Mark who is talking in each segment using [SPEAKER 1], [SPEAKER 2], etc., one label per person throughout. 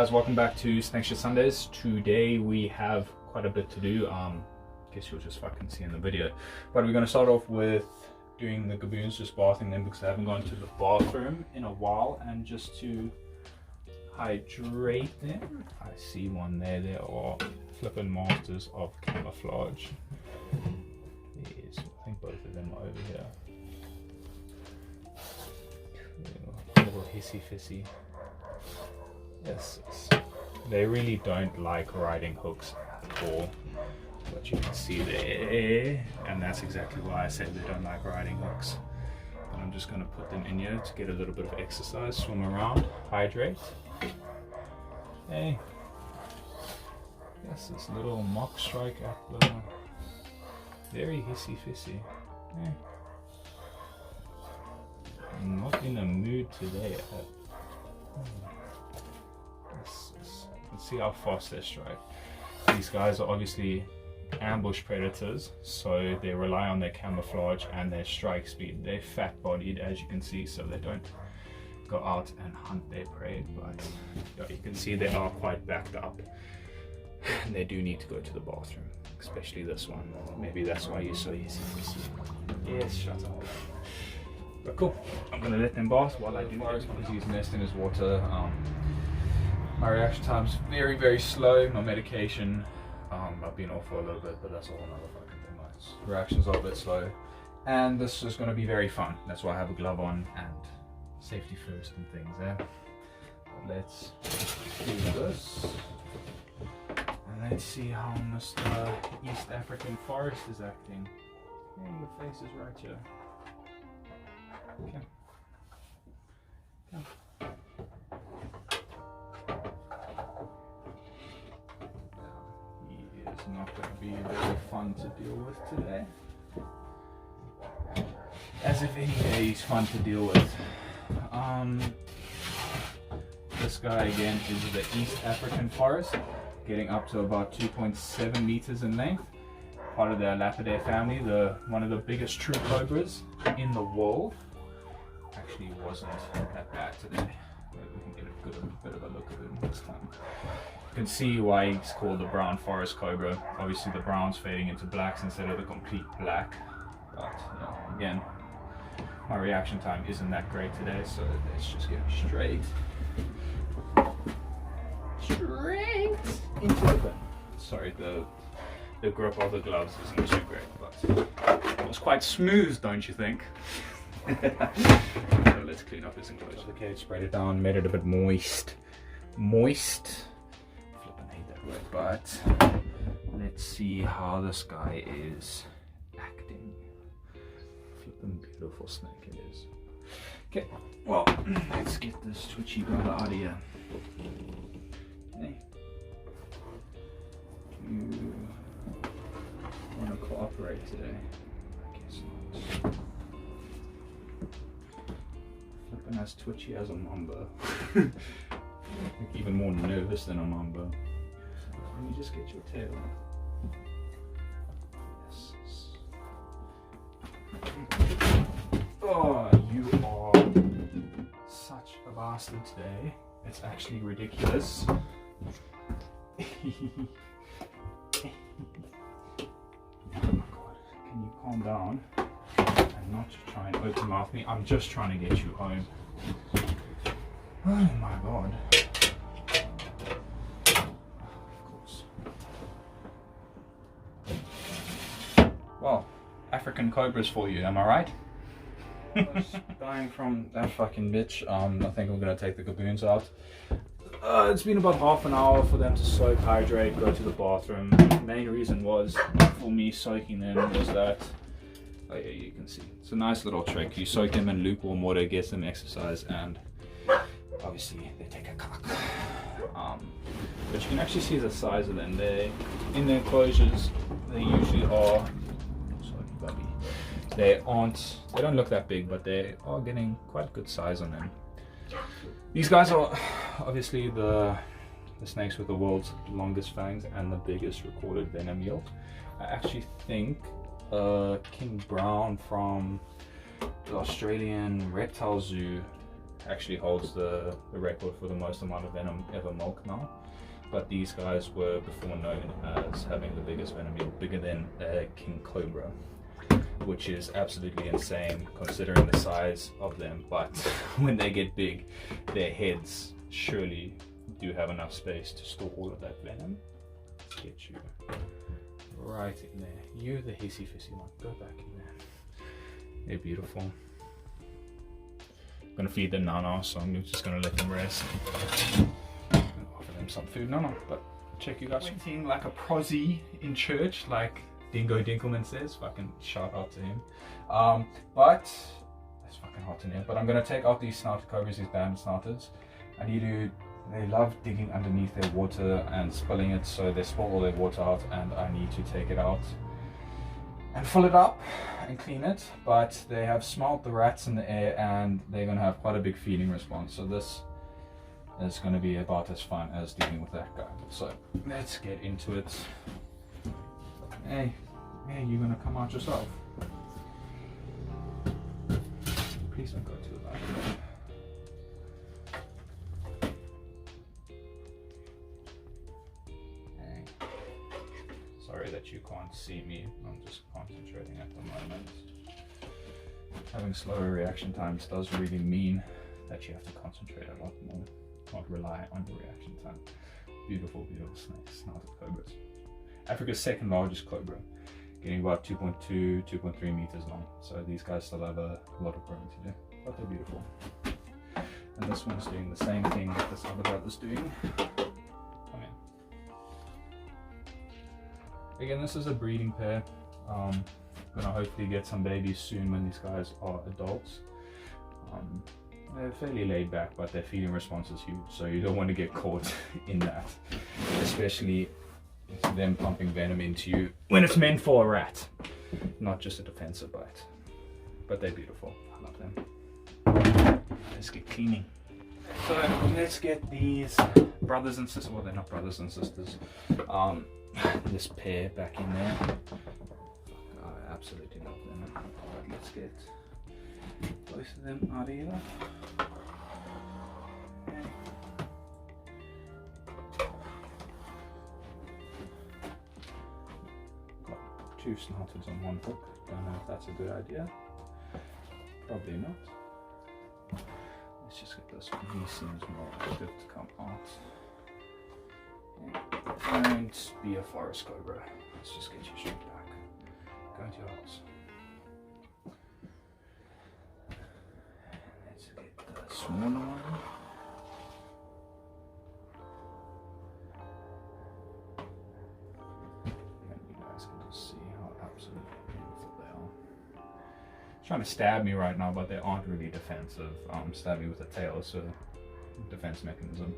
[SPEAKER 1] guys, welcome back to Snake Shit Sundays. Today we have quite a bit to do. Guess you'll just fucking see in the video. But we're going to start off with doing the gaboons, just bathing them because I haven't gone to the bathroom in a while, and just to hydrate them. I see one there. There are flipping masters of camouflage. Yes, I think both of them are over here. Little hissy fissy. Yes, they really don't like riding hooks at all. But you can see there, and that's exactly why I said they don't like riding hooks. But I'm just going to put them in here to get a little bit of exercise, swim around, hydrate. Hey, yes, this little mock strike at the very hissy fissy. Hey. I'm not in a mood today. Let's see how fast they strike. These guys are obviously ambush predators, so they rely on their camouflage and their strike speed. They're fat bodied, as you can see, so they don't go out and hunt their prey, but yeah, you can see they are quite backed up and they do need to go to the bathroom, especially this one. Maybe that's why you're so easy to see. Yes, shut up. But cool, I'm gonna let them bath while I do this because he's nesting his water. My reaction time's very, very slow. My medication, I've been off for a little bit, but that's a whole nother fucking thing. My reactions are a bit slow, and this is going to be very fun. That's why I have a glove on, and safety first and things there. But let's do this, and let's see how Mr. East African Forest is acting. Hey, your face is right here. Okay. Come. Not going to be very fun to deal with today. As if any day is fun to deal with. This guy again is the East African Forest, getting up to about 2.7 meters in length. Part of the Lapidae family, one of the biggest true cobras in the world. Actually wasn't that bad today. Maybe we can get a bit of a look at him this time. You can see why he's called the brown forest cobra. Obviously the brown's fading into blacks instead of the complete black. But yeah, again, my reaction time isn't that great today, so let's just get straight into the bin. Sorry, the grip of the gloves isn't too great, but it was quite smooth, don't you think? So let's clean up this enclosure. Okay, sprayed it down, made it a bit moist. But let's see how this guy is acting. Flippin' beautiful snake it is. Okay, well, let's get this twitchy brother out of here. Hey, you want to cooperate today? I guess not. Flippin' as twitchy as a mamba. I think even more nervous than a mamba. Let me just get your tail. Yes. Oh, you are such a bastard today. It's actually ridiculous. Oh my god. Can you calm down and not try and open mouth me? I'm just trying to get you home. Oh my god. Well, African cobras for you, am I right? Dying from that fucking bitch. I think I'm gonna take the gaboons out. It's been about half an hour for them to soak, hydrate, go to the bathroom. The main reason was for me soaking them was that, oh yeah, you can see. It's a nice little trick. You soak them in lukewarm water, get some exercise, and obviously they take a cock. But you can actually see the size of them. They in the enclosures. They usually are. They don't look that big, but they are getting quite good size on them. These guys are obviously the snakes with the world's longest fangs and the biggest recorded venom yield. I actually think King Brown from the Australian Reptile Zoo actually holds the record for the most amount of venom ever milked now. But these guys were before known as having the biggest venom, bigger than a king cobra, which is absolutely insane considering the size of them. But when they get big, their heads surely do have enough space to store all of that venom. Let's get you right in there. You're the hissy fissy one. Go back in there. They're beautiful. I'm gonna feed them now, so I'm just gonna let them rest and offer them some food now. But check you guys. Eating like a prosy in church, like Dingo Dinkelman says. Fucking shout out to him. But it's fucking hot in here. But I'm gonna take out these snouted cobras, these banded snouters. They love digging underneath their water and spilling it, so they spill all their water out, and I need to take it out and fill it up and clean it. But they have smelled the rats in the air, and they're going to have quite a big feeding response, so this is going to be about as fun as dealing with that guy. So let's get into it. Hey, you're going to come out yourself. Please don't go too loud. Sorry that you can't see me, I'm just concentrating at the moment. Having slower reaction times does really mean that you have to concentrate a lot more. Can't rely on your reaction time. Beautiful, beautiful snakes, snouted cobras. Africa's second largest cobra, getting about 2.2, 2.3 meters long. So these guys still have a lot of growing to do, but they're beautiful. And this one's doing the same thing that this other brother's doing. Again, this is a breeding pair. Gonna hopefully get some babies soon when these guys are adults. They're fairly laid back, but their feeding response is huge, so you don't want to get caught in that, especially them pumping venom into you when it's meant for a rat, not just a defensive bite. But they're beautiful. I love them. Let's get cleaning. So let's get these brothers and sisters. Well, they're not brothers and sisters. This pair back in there. I absolutely love them. Alright, let's get both of them out of here. Got two snouters on one hook. Don't know if that's a good idea. Probably not. Let's just get this one. He seems more good to come out. Don't be a forest cobra. Let's just get you straight back. Go into your house. Let's get the smaller one. And you guys can just see how absolutely beautiful they are. Trying to stab me right now, but they aren't really defensive. Stab me with a tail, so defense mechanism.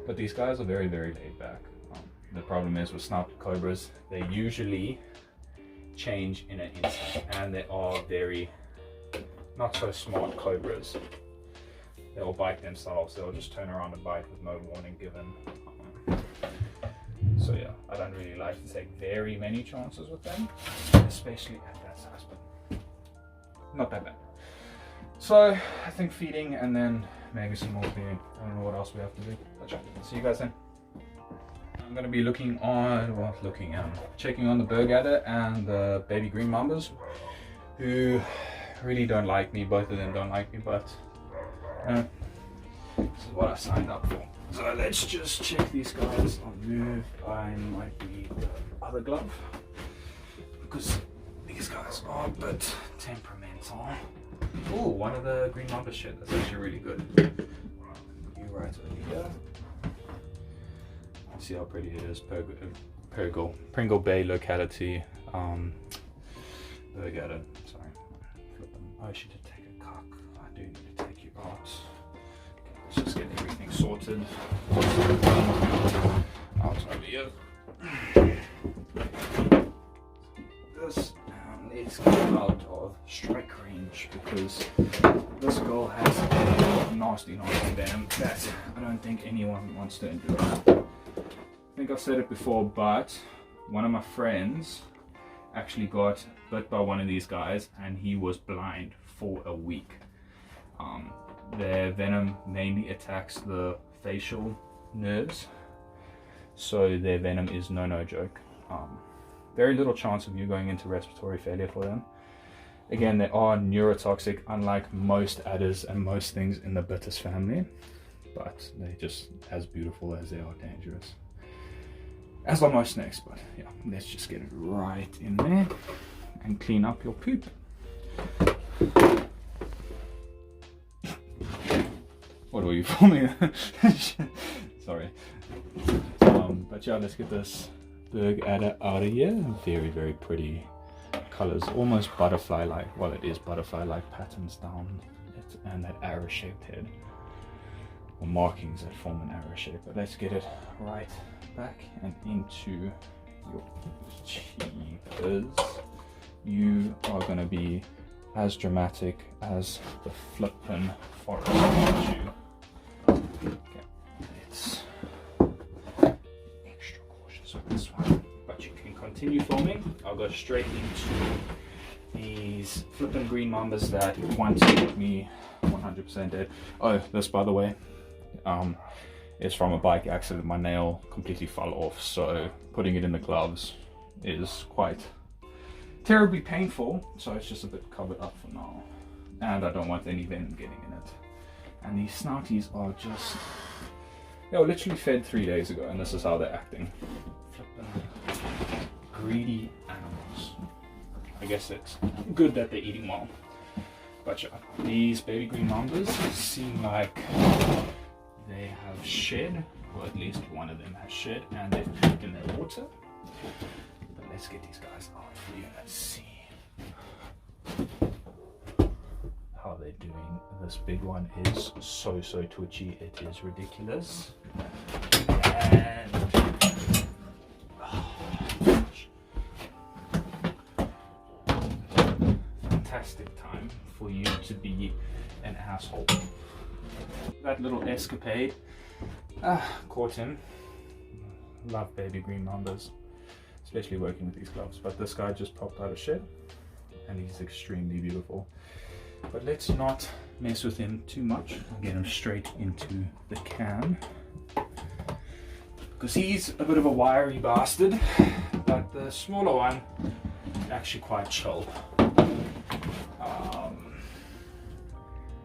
[SPEAKER 1] But these guys are very, very laid back. The problem is with snouted cobras, they usually change in an instant, and they are very not so smart cobras. They'll bite themselves, they'll just turn around and bite with no warning given. So yeah, I don't really like to take very many chances with them, especially at that size, but not that bad. So I think feeding and then maybe some more cleaning. I don't know what else we have to do. But yeah, see you guys then. I'm going to be checking on the Burgadder and the baby green Mambas, who really don't like me. Both of them don't like me, but this is what I signed up for. So let's just check these guys. I'll move. I might need the other glove because these guys are a bit temperamental. Oh, one of the green Mambas shit. That's actually really good. You right over here. See how pretty it is. Pringle Bay locality. Burgadder. Sorry. Oh, she did take a cock. I do need to take you out. Okay, let's just get everything sorted. Out over here. This, let's get out of strike range because this girl has a nasty venom that I don't think anyone wants to endure. I think I've said it before, but one of my friends actually got bit by one of these guys and he was blind for a week. their venom mainly attacks the facial nerves, so their venom is no joke. Very little chance of you going into respiratory failure for them. Again, they are neurotoxic, unlike most adders and most things in the Bitters family, but they're just as beautiful as they are dangerous. As are most snakes, but yeah, let's just get it right in there and clean up your poop. What were you filming? Sorry. But yeah, let's get this Berg adder out of here. Very pretty colors, almost butterfly-like. Well, it is butterfly-like patterns down it, and that arrow-shaped head, or markings that form an arrow shape. But let's get it right back and into your cheapers. You are going to be as dramatic as the flippin' forest around you. Okay, let's extra cautious with this one, but you can continue filming. I'll go straight into these flippin' green mambas that want to get me 100% dead. Oh, this, by the way, is from a bike accident. My nail completely fell off, so putting it in the gloves is quite terribly painful, so it's just a bit covered up for now, and I don't want any venom getting in it. And these snouties are just, they were literally fed 3 days ago, and this is how they're acting. Flippin' greedy animals. I guess it's good that they're eating well. But yeah, these baby green mambas seem like they have shed, or at least one of them has shed, and they've pooped in their water. But let's get these guys out for you and see how they're doing. This big one is so twitchy, it is ridiculous. And fantastic time for you to be an asshole. That little escapade caught him. Love baby green mambas, especially working with these gloves, but this guy just popped out of shed and he's extremely beautiful. But let's not mess with him too much. I'll get him straight into the can because he's a bit of a wiry bastard, but the smaller one is actually quite chill.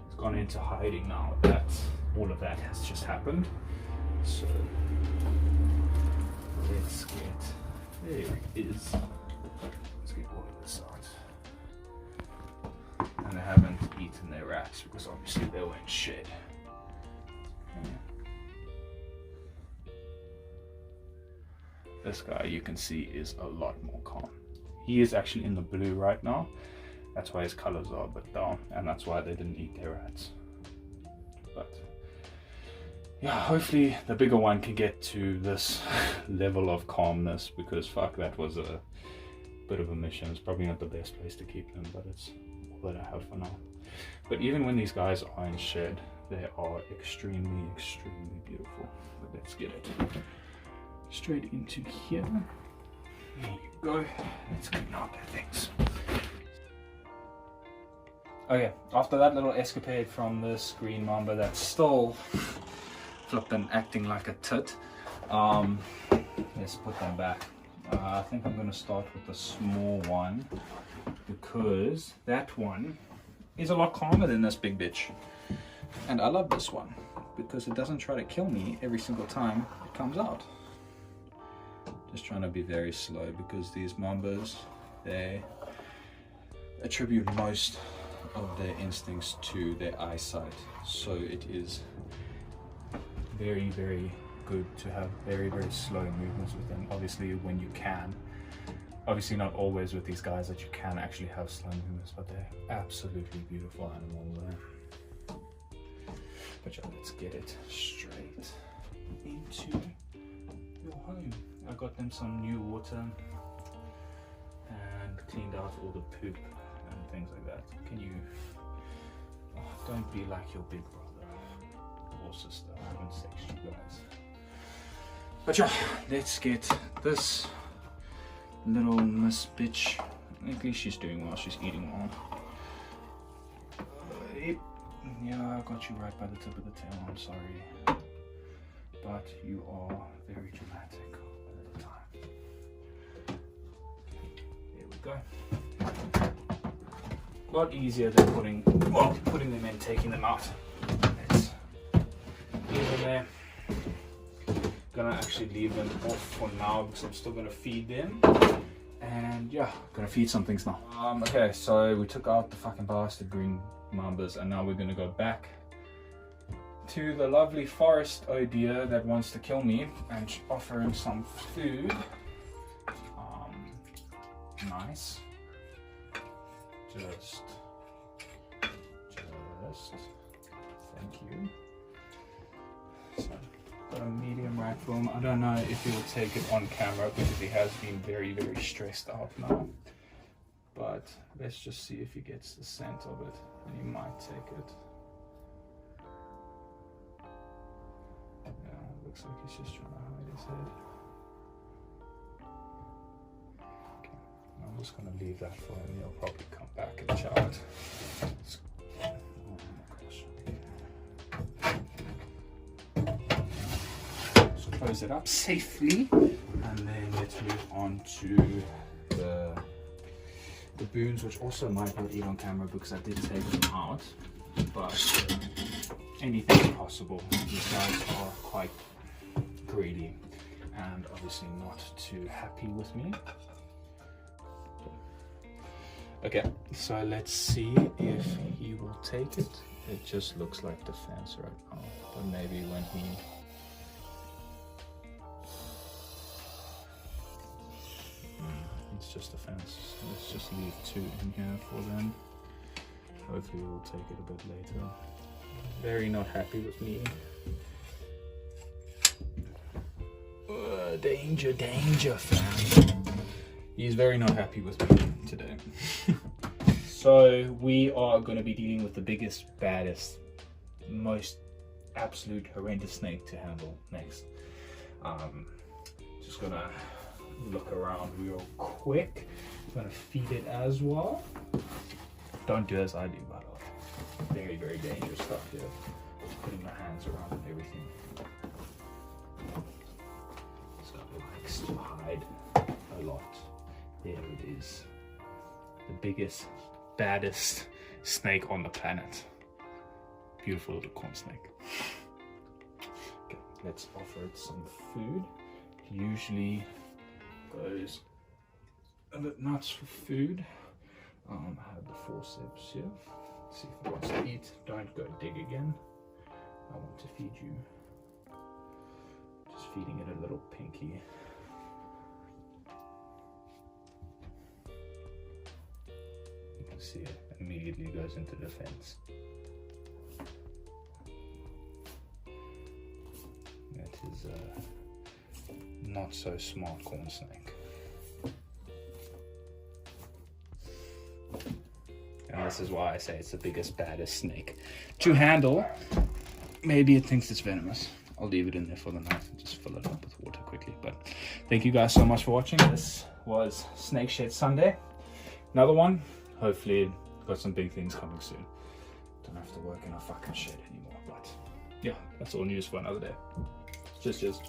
[SPEAKER 1] It's gone into hiding now that all of that has just happened. So let's get, there it is. Let's get all of this out. And they haven't eaten their rats because obviously they were in shed. This guy, you can see, is a lot more calm. He is actually in the blue right now. That's why his colors are a bit down, and that's why they didn't eat their rats. But yeah, hopefully the bigger one can get to this level of calmness, because fuck, that was a bit of a mission. It's probably not the best place to keep them, but it's all that I have for now. But even when these guys are in shed, they are extremely beautiful. But let's get it straight into here. There you go. Let's clean out their things. Okay, after that little escapade from this green mamba that's still flipping acting like a tit, let's put them back. I think I'm going to start with the small one, because that one is a lot calmer than this big bitch. And I love this one because it doesn't try to kill me every single time it comes out. Just trying to be very slow, because these mambas, they attribute most of their instincts to their eyesight. So it is very good to have very slow movements with them. Obviously when you can. Obviously not always with these guys that you can actually have slow movements, but they're absolutely beautiful animals. But yeah, let's get it straight into your home. I got them some new water and cleaned out all the poop and things like that. Can you, don't be like your big brother or sister. I haven't sexed you guys. But yeah, let's get this little miss bitch. At least she's doing well, she's eating well. Yeah, I got you right by the tip of the tail, I'm sorry. But you are very dramatic all the time. There we go. A lot easier than putting them in, taking them out. Let's leave them there. Gonna actually leave them off for now because I'm still gonna feed them. And yeah, gonna feed some things now. Okay, so we took out the fucking bastard green mambas, and now we're gonna go back to the lovely forest idea that wants to kill me and offer him some food. Nice. Just, thank you. So, got a medium rat for him. I don't know if he will take it on camera because he has been very, very stressed out now. But let's just see if he gets the scent of it, and he might take it. Yeah, looks like he's just trying to hide his head. Okay, I'm just gonna leave that for him. He'll probably come back and chow it. Close it up safely, and then let's move on to the boons, which also might not eat on camera because I did take them out, but anything is possible. These guys are quite greedy and obviously not too happy with me. Okay, so let's see if he will take it. It just looks like the fence right now, but maybe when he it's just a fence. Let's just leave 2 in here for them. Hopefully we'll take it a bit later. Very not happy with me. Danger, danger, fam. He's very not happy with me today. So we are going to be dealing with the biggest, baddest, most absolute horrendous snake to handle next. Just gonna look around real quick. I'm gonna feed it as well. Don't do as I do, by the way. Very, very dangerous stuff here. Just putting my hands around and everything. So it likes to hide a lot. There it is. The biggest, baddest snake on the planet. Beautiful little corn snake. Okay, let's offer it some food. It usually goes a bit nuts for food. I have the forceps here. See if it wants to eat. Don't go dig again. I want to feed you. Just feeding it a little pinky. You can see it immediately goes into defense. That is a not so smart corn snake. And this is why I say it's the biggest, baddest snake to handle. Maybe it thinks it's venomous. I'll leave it in there for the night and just fill it up with water quickly. But thank you guys so much for watching. This was Snake Shed Sunday. Another one. Hopefully got some big things coming soon. Don't have to work in a fucking shed anymore. But yeah, that's all news for another day. Cheers.